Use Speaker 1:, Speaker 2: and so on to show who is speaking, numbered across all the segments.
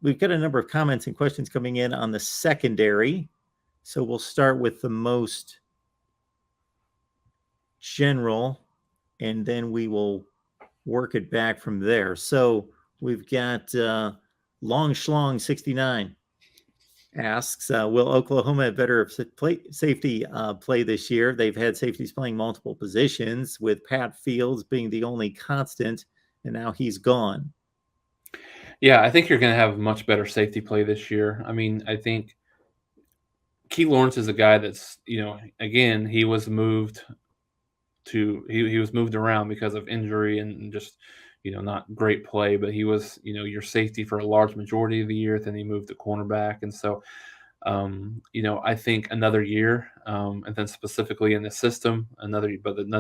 Speaker 1: we've got a number of comments and questions coming in on the secondary. So we'll start with the most general, and then we will work it back from there. So we've got Long Schlong 69 asks, will Oklahoma have better safety play this year? They've had safeties playing multiple positions, with Pat Fields being the only constant, and now he's gone.
Speaker 2: Yeah, I think you're going to have much better safety play this year. I mean, I think Key Lawrence is a guy that's, again, he was moved he was moved around because of injury and just not great play, but he was your safety for a large majority of the year. Then he moved to cornerback, and so I think another year, and then specifically in the system, another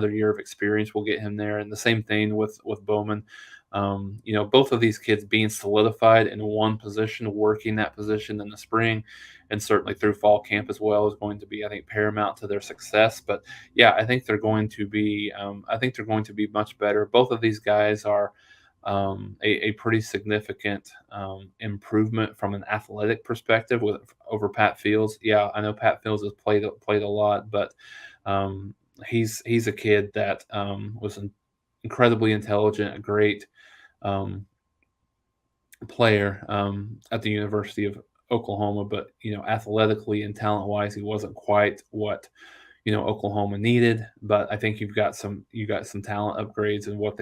Speaker 2: year of experience will get him there. And the same thing with Bowman. Both of these kids being solidified in one position, working that position in the spring, and certainly through fall camp as well, is going to be, I think, paramount to their success. But yeah, I think they're going to be. I think they're going to be much better. Both of these guys are a pretty significant improvement from an athletic perspective over Pat Fields. Yeah, I know Pat Fields has played a lot, but he's a kid that was incredibly intelligent, a great player at the University of Oklahoma, but athletically and talent wise, he wasn't quite what Oklahoma needed. But I think you got some talent upgrades and what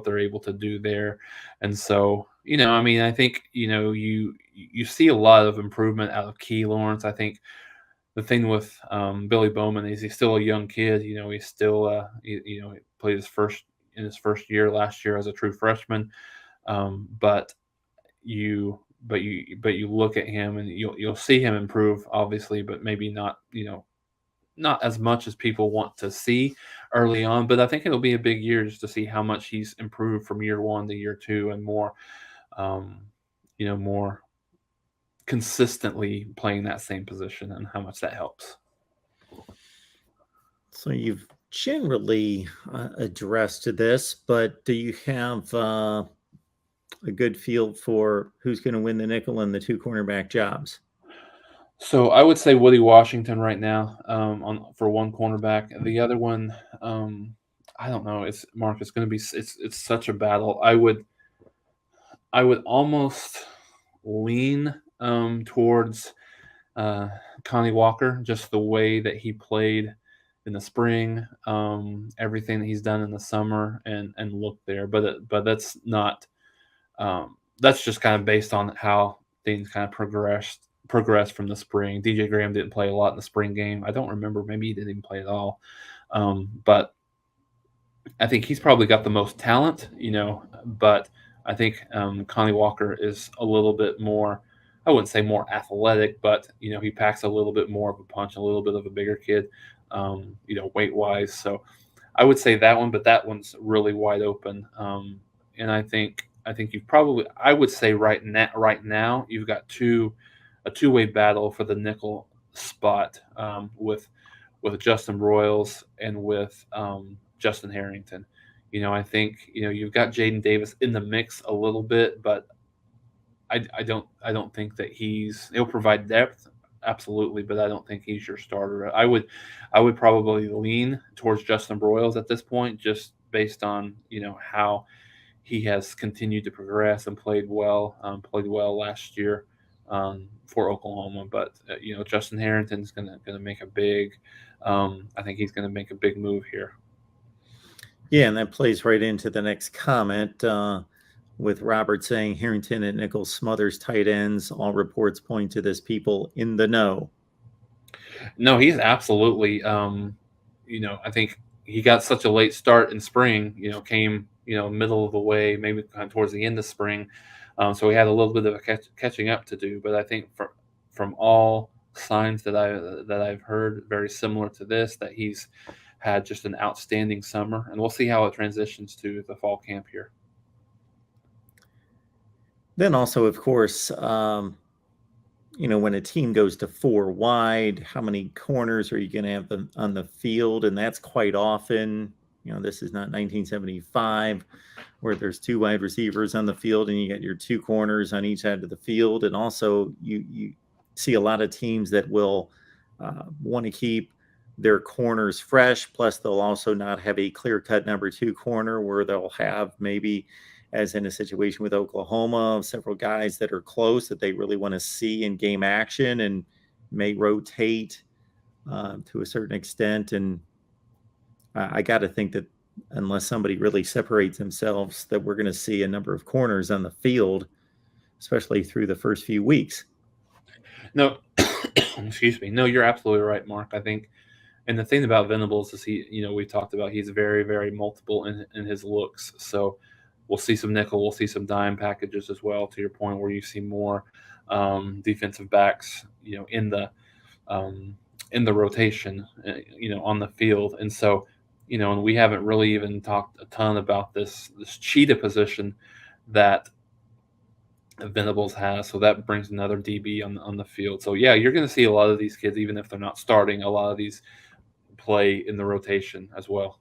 Speaker 2: they're able to do there. And so I mean, I think you see a lot of improvement out of Key Lawrence. I think the thing with Billy Bowman is he's still a young kid. He's still he played his first year last year as a true freshman. But you look at him and you'll see him improve, obviously, but maybe not as much as people want to see early on. But I think it'll be a big year just to see how much he's improved from year one to year two, and more more consistently playing that same position, and how much that helps.
Speaker 1: So you've generally addressed this, but do you have a good feel for who's going to win the nickel and the two cornerback jobs?
Speaker 2: So I would say Woody Washington right now, for one cornerback. The other one, I don't know. It's Mark. It's going to be. It's such a battle. I would almost lean towards Connie Walker, just the way that he played in the spring, everything that he's done in the summer, and look there. But that's not. That's just kind of based on how things kind of progressed from the spring. DJ Graham didn't play a lot in the spring game. I don't remember. Maybe he didn't even play at all. But I think he's probably got the most talent, but I think Connie Walker is a little bit more, I wouldn't say more athletic, but, he packs a little bit more of a punch, a little bit of a bigger kid, weight wise. So I would say that one, but that one's really wide open. And I think I would say right now you've got a two-way battle for the nickel spot, with Justin Royals and with Justin Harrington. I think you've got Jaden Davis in the mix a little bit, but I don't think that he'll provide depth, absolutely, but I don't think he's your starter. I would probably lean towards Justin Royals at this point, just based on how he has continued to progress and played well last year for Oklahoma. But Justin Harrington's gonna make a big. I think he's gonna make a big move here.
Speaker 1: Yeah, and that plays right into the next comment, with Robert saying Harrington at nickel smothers tight ends. All reports point to this. People in the know.
Speaker 2: No, he's absolutely. I think he got such a late start in spring. Came middle of the way, maybe kind of towards the end of spring. So he had a little bit of a catching up to do. But I think from all signs that I've heard, very similar to this, that he's had just an outstanding summer, and we'll see how it transitions to the fall camp here.
Speaker 1: Then also, of course, when a team goes to four wide, how many corners are you going to have on the field? And that's quite often, This is not 1975 where there's two wide receivers on the field and you got your two corners on each side of the field. And also, you see a lot of teams that will want to keep their corners fresh. Plus, they'll also not have a clear-cut number two corner where they'll have maybe, as in a situation with Oklahoma, several guys that are close that they really want to see in game action and may rotate to a certain extent. And I got to think that unless somebody really separates themselves, that we're going to see a number of corners on the field, especially through the first few weeks.
Speaker 2: No, excuse me. No, you're absolutely right, Mark. I think, and the thing about Venables is we talked about he's very, very multiple in his looks. So we'll see some nickel, we'll see some dime packages as well. To your point, where you see more defensive backs, in the rotation, on the field, and so. And we haven't really even talked a ton about this cheetah position that Venables has. So that brings another DB on the field. So yeah, you're going to see a lot of these kids, even if they're not starting, a lot of these play in the rotation as well.